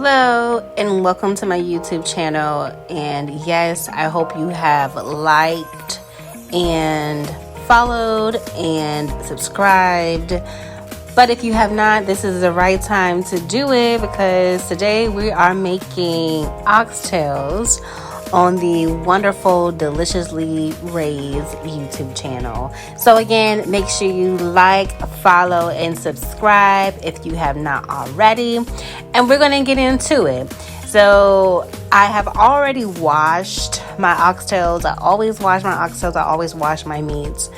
Hello and welcome to my YouTube channel. And yes, I hope you have liked and followed and subscribed. But if you have not, this is the right time to do it, because today we are making oxtails on the wonderful Deliciously Raised YouTube channel. So again, make sure you like, follow, and subscribe if you have not already. And we're gonna get into it. So I have already washed my oxtails. I always wash my oxtails. I always wash my meats,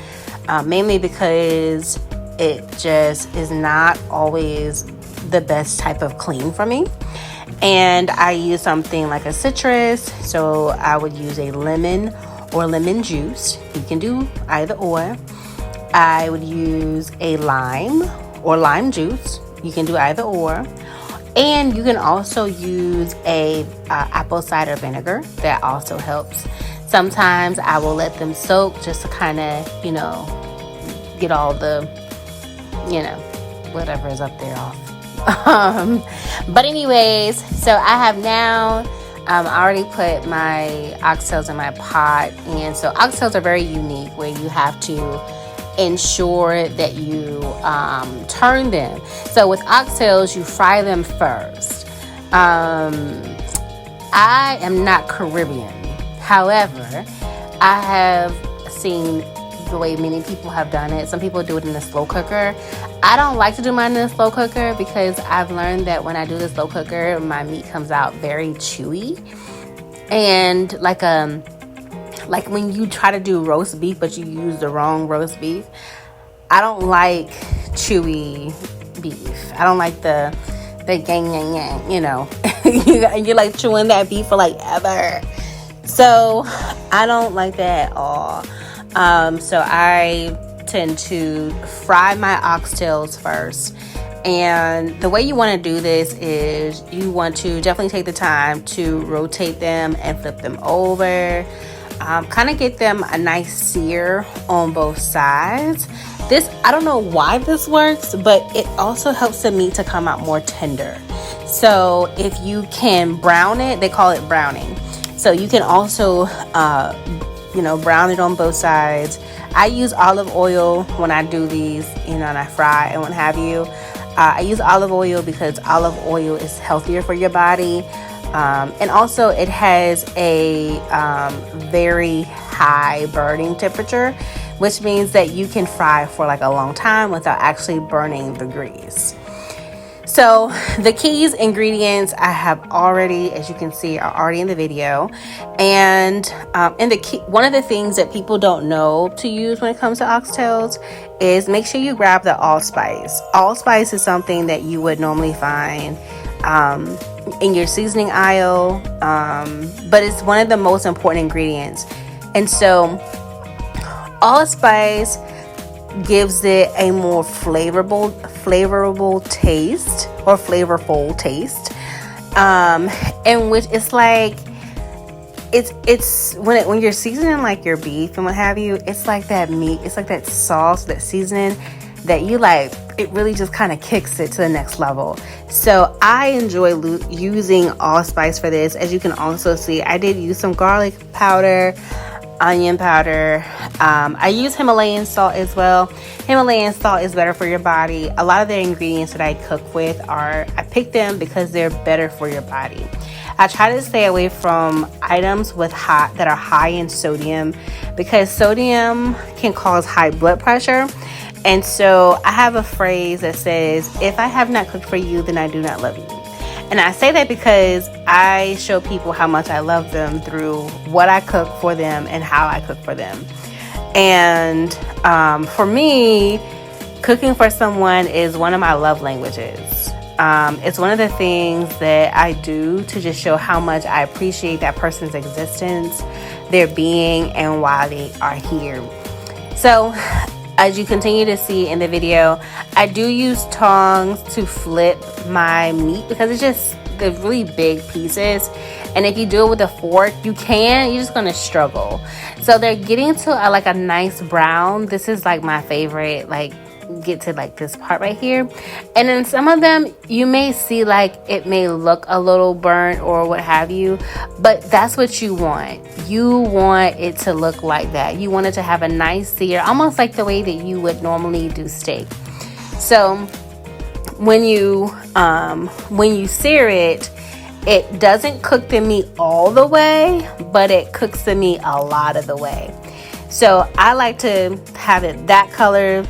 mainly because it just is not always the best type of clean for me. And I use something like a citrus, so I would use a lemon or lemon juice. You can do either or. I would use a lime or lime juice. You can do either or. And you can also use a apple cider vinegar. That also helps. Sometimes I will let them soak just to kind of, get all the, whatever is up there off. But anyways, so I have now already put my oxtails in my pot. And so oxtails are very unique, where you have to ensure that you turn them. So with oxtails, you fry them first. I am not Caribbean. However, I have seen the way many people have done it. Some people do it in the slow cooker. I don't like to do mine in the slow cooker because I've learned that when I do the slow cooker, my meat comes out very chewy. And like when you try to do roast beef, but you use the wrong roast beef, I don't like chewy beef. I don't like the gang, you're like chewing that beef for like ever. So I don't like that at all. So I tend to fry my oxtails first. And the way you want to do this is you want to definitely take the time to rotate them and flip them over. Kind of get them a nice sear on both sides. I don't know why this works, but it also helps the meat to come out more tender. So if you can brown it, they call it browning. So you can also brown it on both sides. I use olive oil when I do these, and I fry and what have you. I use olive oil because olive oil is healthier for your body. And also it has a very high burning temperature, which means that you can fry for like a long time without actually burning the grease. So the keys ingredients I have already, as you can see, are already in the video. And one of the things that people don't know to use when it comes to oxtails is make sure you grab the allspice. Allspice is something that you would normally find in your seasoning aisle, but it's one of the most important ingredients. And so allspice gives it a more flavorful taste, or flavorful taste, and which it's like it's when you're seasoning like your beef and what have you, it's like that meat, it's like that sauce, that seasoning that you like, it really just kind of kicks it to the next level. So I enjoy using allspice for this. As you can also see, I did use some garlic powder, onion powder. I use Himalayan salt as well. Himalayan salt is better for your body. A lot of the ingredients that I cook with I pick them because they're better for your body. I try to stay away from items that are high in sodium, because sodium can cause high blood pressure. And so I have a phrase that says, if I have not cooked for you, then I do not love you. And I say that because I show people how much I love them through what I cook for them and how I cook for them. And for me, cooking for someone is one of my love languages. It's one of the things that I do to just show how much I appreciate that person's existence, their being, and why they are here. So as you continue to see in the video, I do use tongs to flip my meat because it's just the really big pieces. And if you do it with a fork, you're just going to struggle. So they're getting to a nice brown. This is like my favorite, get to like this part right here. And then some of them you may see like it may look a little burnt or what have you, but that's what you want. You want it to look like that. You want it to have a nice sear, almost like the way that you would normally do steak. So when you sear it, it doesn't cook the meat all the way, but it cooks the meat a lot of the way. So I like to have it that color,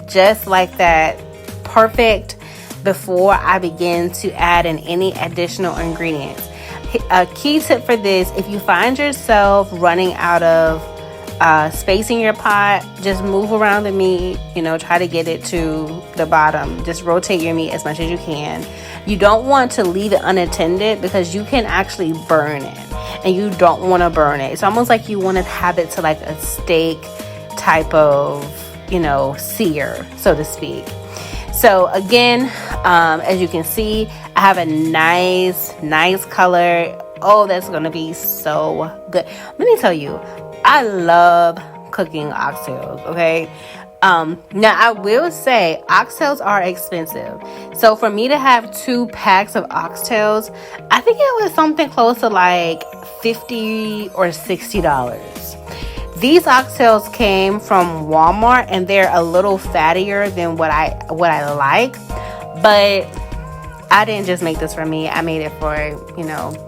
just like that, perfect, before I begin to add in any additional ingredients. A key tip for this: if you find yourself running out of space in your pot, just move around the meat, try to get it to the bottom. Just rotate your meat as much as you can. You don't want to leave it unattended because you can actually burn it, and you don't want to burn it. It's almost like you want to have it to like a steak type of, sear, so to speak. So again, as you can see, I have a nice color. Oh, that's going to be so good. Let me tell you, I love cooking oxtails, okay? Now I will say oxtails are expensive. So for me to have 2 packs of oxtails, I think it was something close to like $50 or $60. These oxtails came from Walmart, and they're a little fattier than what I like, but I didn't just make this for me. I made it for,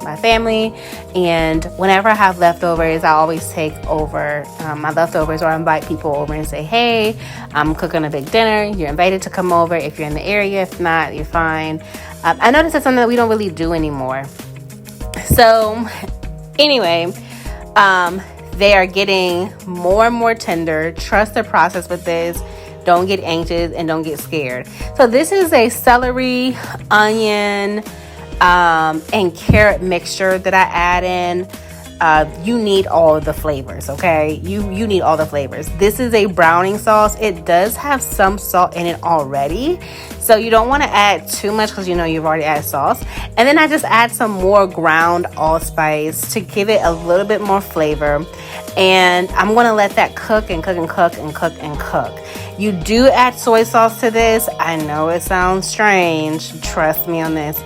my family. And whenever I have leftovers, I always take over my leftovers, or invite people over and say, hey, I'm cooking a big dinner. You're invited to come over if you're in the area. If not, you're fine. I noticed that's something that we don't really do anymore. So anyway, they are getting more and more tender. Trust the process with this. Don't get anxious and don't get scared. So this is a celery, onion, and carrot mixture that I add in. You need all of the flavors, okay? You need all the flavors. This is a browning sauce. It does have some salt in it already, so you don't want to add too much because you've already added sauce. And then I just add some more ground allspice to give it a little bit more flavor. And I'm going to let that cook and cook and cook and cook and cook. You do add soy sauce to this. I know it sounds strange. Trust me on this.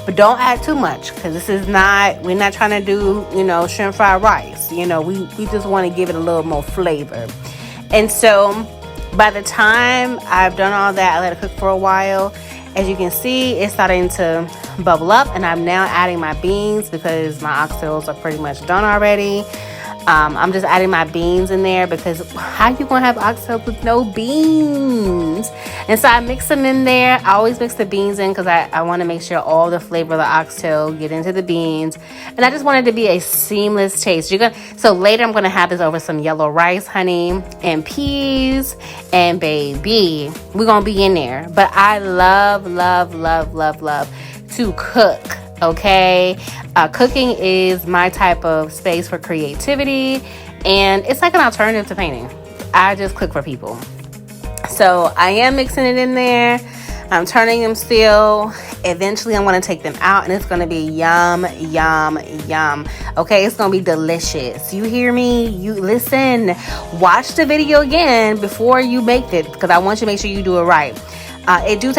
But don't add too much, because we're not trying to do, shrimp fried rice. We just want to give it a little more flavor. And so by the time I've done all that, I let it cook for a while. As you can see, it's starting to bubble up, and I'm now adding my beans because my oxtails are pretty much done already. I'm just adding my beans in there because how you gonna have oxtails with no beans? And so I mix them in there. I always mix the beans in because I want to make sure all the flavor of the oxtail get into the beans. And I just want it to be a seamless taste. So later I'm gonna have this over some yellow rice, honey, and peas, and baby, we're gonna be in there. But I love to cook. Okay, cooking is my type of space for creativity, and it's like an alternative to painting. I just cook for people. So I am mixing it in there. I'm turning them still. Eventually I'm going to take them out, and it's going to be yum. Okay, it's going to be delicious. You hear me? You listen. Watch the video again before you make it, because I want you to make sure you do it right. It do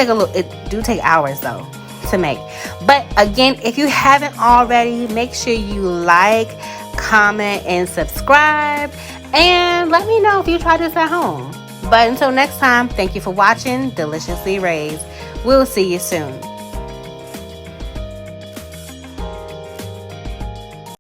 take hours though to make. But again, if you haven't already, make sure you like, comment, and subscribe, and let me know if you try this at home. But until next time, thank you for watching Deliciously Raised. We'll see you soon.